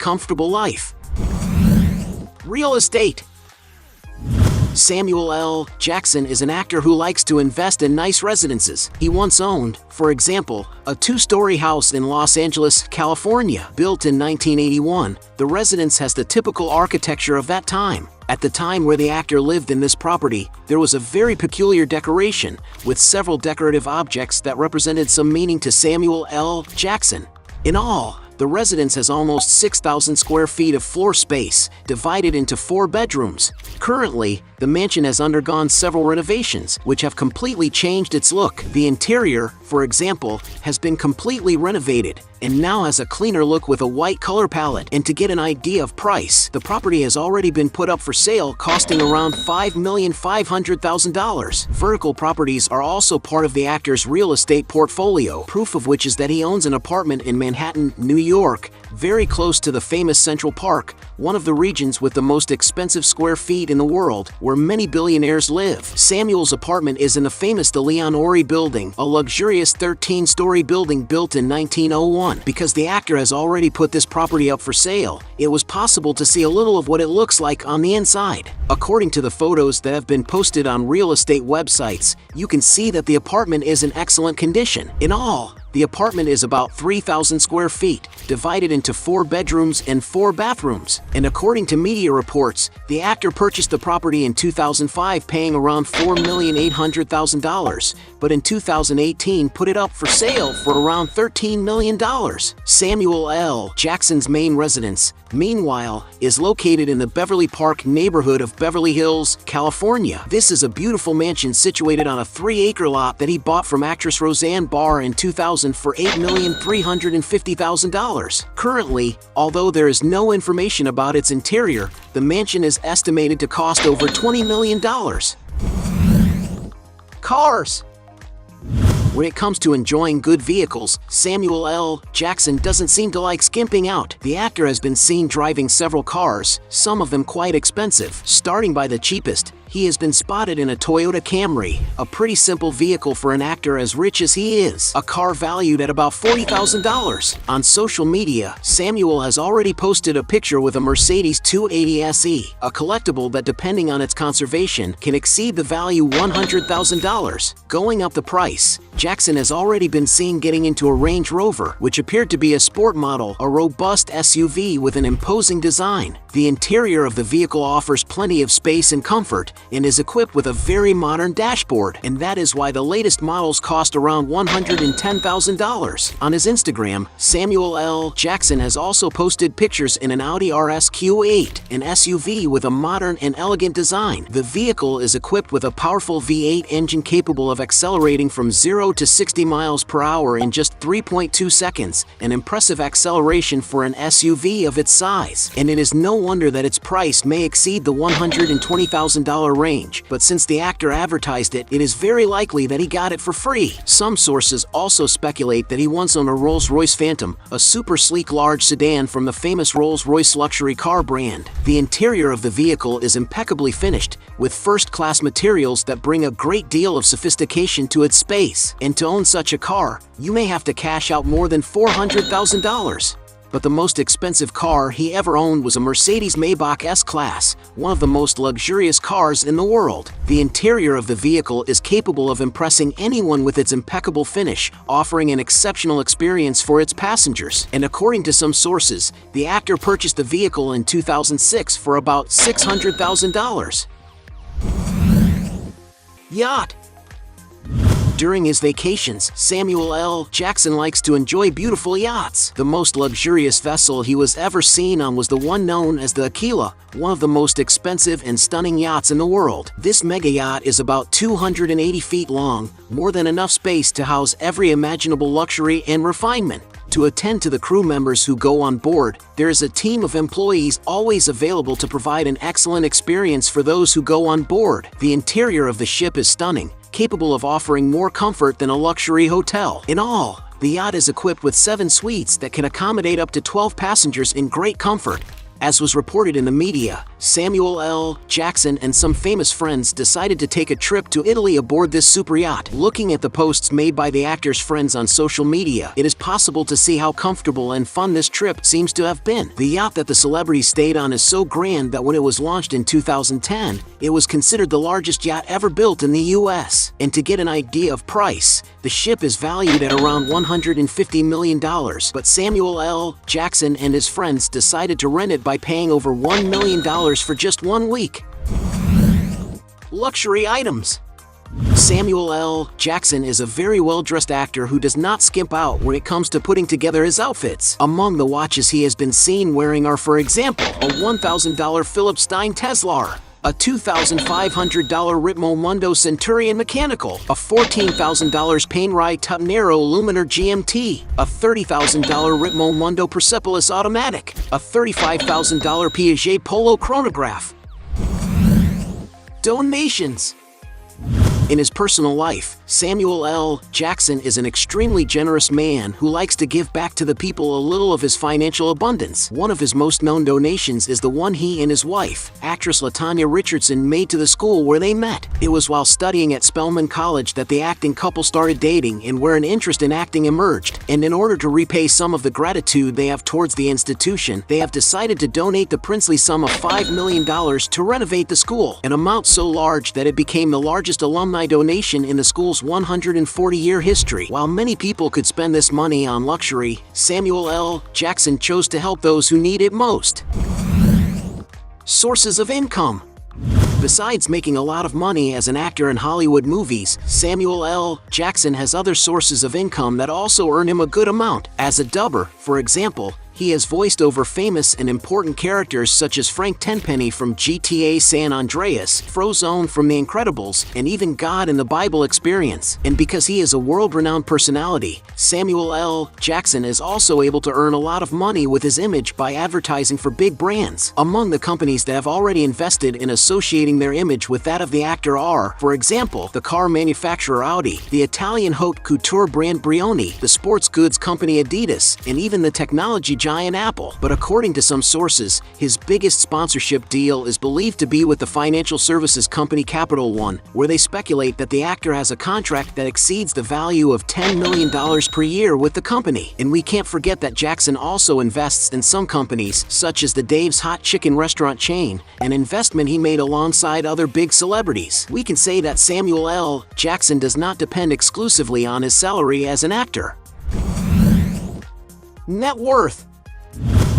comfortable life. Real estate. Samuel L. Jackson is an actor who likes to invest in nice residences. He once owned, for example, a two-story house in Los Angeles, California. Built in 1981, the residence has the typical architecture of that time. At the time where the actor lived in this property, there was a very peculiar decoration, with several decorative objects that represented some meaning to Samuel L. Jackson. In all, the residence has almost 6,000 square feet of floor space, divided into 4 bedrooms. Currently, the mansion has undergone several renovations, which have completely changed its look. The interior, for example, has been completely renovated, and now has a cleaner look with a white color palette. And to get an idea of price, the property has already been put up for sale, costing around $5,500,000. Vertical properties are also part of the actor's real estate portfolio, proof of which is that he owns an apartment in Manhattan, New York, very close to the famous Central Park, one of the regions with the most expensive square feet in the world, where many billionaires live. Samuel's apartment is in the famous De Leon Ori building, a luxurious 13-story building built in 1901. Because the actor has already put this property up for sale, it was possible to see a little of what it looks like on the inside. According to the photos that have been posted on real estate websites, you can see that the apartment is in excellent condition. In all, the apartment is about 3,000 square feet, divided into 4 bedrooms and 4 bathrooms. And according to media reports, the actor purchased the property in 2005 paying around $4,800,000, but in 2018 put it up for sale for around $13 million. Samuel L. Jackson's main residence, meanwhile, is located in the Beverly Park neighborhood of Beverly Hills, California. This is a beautiful mansion situated on a 3-acre lot that he bought from actress Roseanne Barr in 2000 for $8,350,000. Currently, although there is no information about its interior, the mansion is estimated to cost over $20 million. Cars. When it comes to enjoying good vehicles, Samuel L. Jackson doesn't seem to like skimping out. The actor has been seen driving several cars, some of them quite expensive. Starting by the cheapest, he has been spotted in a Toyota Camry, a pretty simple vehicle for an actor as rich as he is, a car valued at about $40,000. On social media, Samuel has already posted a picture with a Mercedes 280 SE, a collectible that, depending on its conservation, can exceed the value $100,000. Going up the price, Jackson has already been seen getting into a Range Rover, which appeared to be a sport model, a robust SUV with an imposing design. The interior of the vehicle offers plenty of space and comfort, and is equipped with a very modern dashboard, and that is why the latest models cost around $110,000. On his Instagram, Samuel L. Jackson has also posted pictures in an Audi RS Q8, an SUV with a modern and elegant design. The vehicle is equipped with a powerful V8 engine capable of accelerating from 0 to 60 miles per hour in just 3.2 seconds, an impressive acceleration for an SUV of its size. And it is no wonder that its price may exceed the $120,000 range, but since the actor advertised it, it is very likely that he got it for free. Some sources also speculate that he once owned a Rolls-Royce Phantom, a super sleek large sedan from the famous Rolls-Royce luxury car brand. The interior of the vehicle is impeccably finished, with first-class materials that bring a great deal of sophistication to its space. And to own such a car, you may have to cash out more than $400,000. But the most expensive car he ever owned was a Mercedes-Maybach S-Class, one of the most luxurious cars in the world. The interior of the vehicle is capable of impressing anyone with its impeccable finish, offering an exceptional experience for its passengers. And according to some sources, the actor purchased the vehicle in 2006 for about $600,000. Yacht. During his vacations, Samuel L. Jackson likes to enjoy beautiful yachts. The most luxurious vessel he was ever seen on was the one known as the Aquila, one of the most expensive and stunning yachts in the world. This mega yacht is about 280 feet long, more than enough space to house every imaginable luxury and refinement. To attend to the crew members who go on board, there is a team of employees always available to provide an excellent experience for those who go on board. The interior of the ship is stunning, capable of offering more comfort than a luxury hotel. In all, the yacht is equipped with 7 suites that can accommodate up to 12 passengers in great comfort. As was reported in the media, Samuel L. Jackson and some famous friends decided to take a trip to Italy aboard this super yacht. Looking at the posts made by the actor's friends on social media, it is possible to see how comfortable and fun this trip seems to have been. The yacht that the celebrity stayed on is so grand that when it was launched in 2010, it was considered the largest yacht ever built in the US. And to get an idea of price, the ship is valued at around $150 million, but Samuel L. Jackson and his friends decided to rent it by paying over $1 million for just 1 week. Luxury items. Samuel L. Jackson is a very well-dressed actor who does not skimp out when it comes to putting together his outfits. Among the watches he has been seen wearing are, for example, a $1,000 Philip Stein Tesla, a $2,500 Ritmo Mundo Centurion Mechanical, a $14,000 Panerai Tupnero Luminar GMT, a $30,000 Ritmo Mundo Persepolis Automatic, a $35,000 Piaget Polo Chronograph. Donations. In his personal life, Samuel L. Jackson is an extremely generous man who likes to give back to the people a little of his financial abundance. One of his most known donations is the one he and his wife, actress LaTanya Richardson, made to the school where they met. It was while studying at Spelman College that the acting couple started dating and where an interest in acting emerged. And in order to repay some of the gratitude they have towards the institution, they have decided to donate the princely sum of $5 million to renovate the school, an amount so large that it became the largest alumni donation in the school's 140-year history. While many people could spend this money on luxury, Samuel L. Jackson chose to help those who need it most. Sources of income. Besides making a lot of money as an actor in Hollywood movies, Samuel L. Jackson has other sources of income that also earn him a good amount. As a dubber, for example, he has voiced over famous and important characters such as Frank Tenpenny from GTA San Andreas, Frozone from The Incredibles, and even God in the Bible Experience. And because he is a world-renowned personality, Samuel L. Jackson is also able to earn a lot of money with his image by advertising for big brands. Among the companies that have already invested in associating their image with that of the actor are, for example, the car manufacturer Audi, the Italian haute couture brand Brioni, the sports goods company Adidas, and even the technology giant Apple. But according to some sources, his biggest sponsorship deal is believed to be with the financial services company Capital One, where they speculate that the actor has a contract that exceeds the value of $10 million per year with the company. And we can't forget that Jackson also invests in some companies, such as the Dave's Hot Chicken restaurant chain, an investment he made alongside other big celebrities. We can say that Samuel L. Jackson does not depend exclusively on his salary as an actor. Net worth.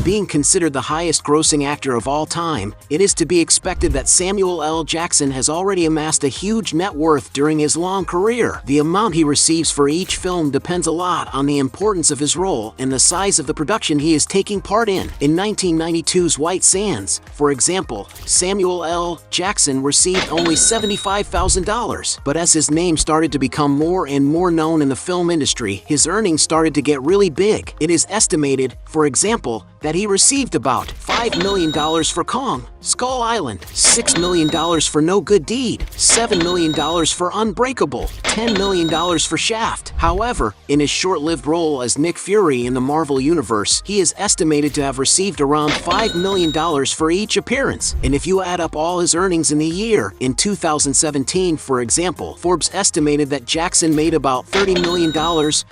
Being considered the highest-grossing actor of all time, it is to be expected that Samuel L. Jackson has already amassed a huge net worth during his long career. The amount he receives for each film depends a lot on the importance of his role and the size of the production he is taking part in. In 1992's White Sands, for example, Samuel L. Jackson received only $75,000. But as his name started to become more and more known in the film industry, his earnings started to get really big. It is estimated, for example, that he received about $5 million for Kong, Skull Island, $6 million for No Good Deed, $7 million for Unbreakable, $10 million for Shaft. However, in his short-lived role as Nick Fury in the Marvel Universe, he is estimated to have received around $5 million for each appearance. And if you add up all his earnings in the year, in 2017, for example, Forbes estimated that Jackson made about $30 million,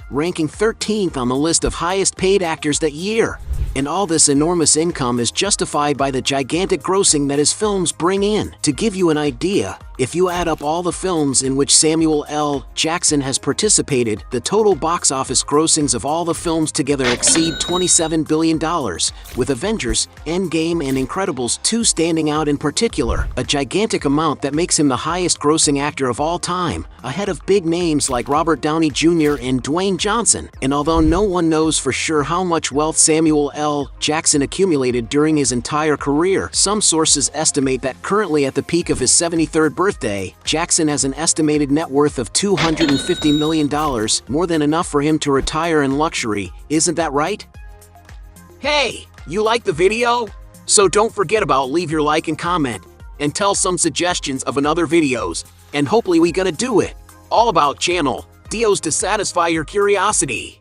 ranking 13th on the list of highest-paid actors that year. And all this enormous income is justified by the gigantic grossing that his films bring in. To give you an idea, if you add up all the films in which Samuel L. Jackson has participated, the total box office grossings of all the films together exceed $27 billion, with Avengers, Endgame and Incredibles 2 standing out in particular, a gigantic amount that makes him the highest-grossing actor of all time, ahead of big names like Robert Downey Jr. and Dwayne Johnson. And although no one knows for sure how much wealth Samuel L. Jackson accumulated during his entire career, some sources estimate that currently at the peak of his 73rd birthday, Jackson has an estimated net worth of $250 million, more than enough for him to retire in luxury. Isn't that right? Hey, you like the video? So don't forget about leave your like and comment, and tell some suggestions of another videos, and hopefully we gonna do it. All about channel Dios to satisfy your curiosity.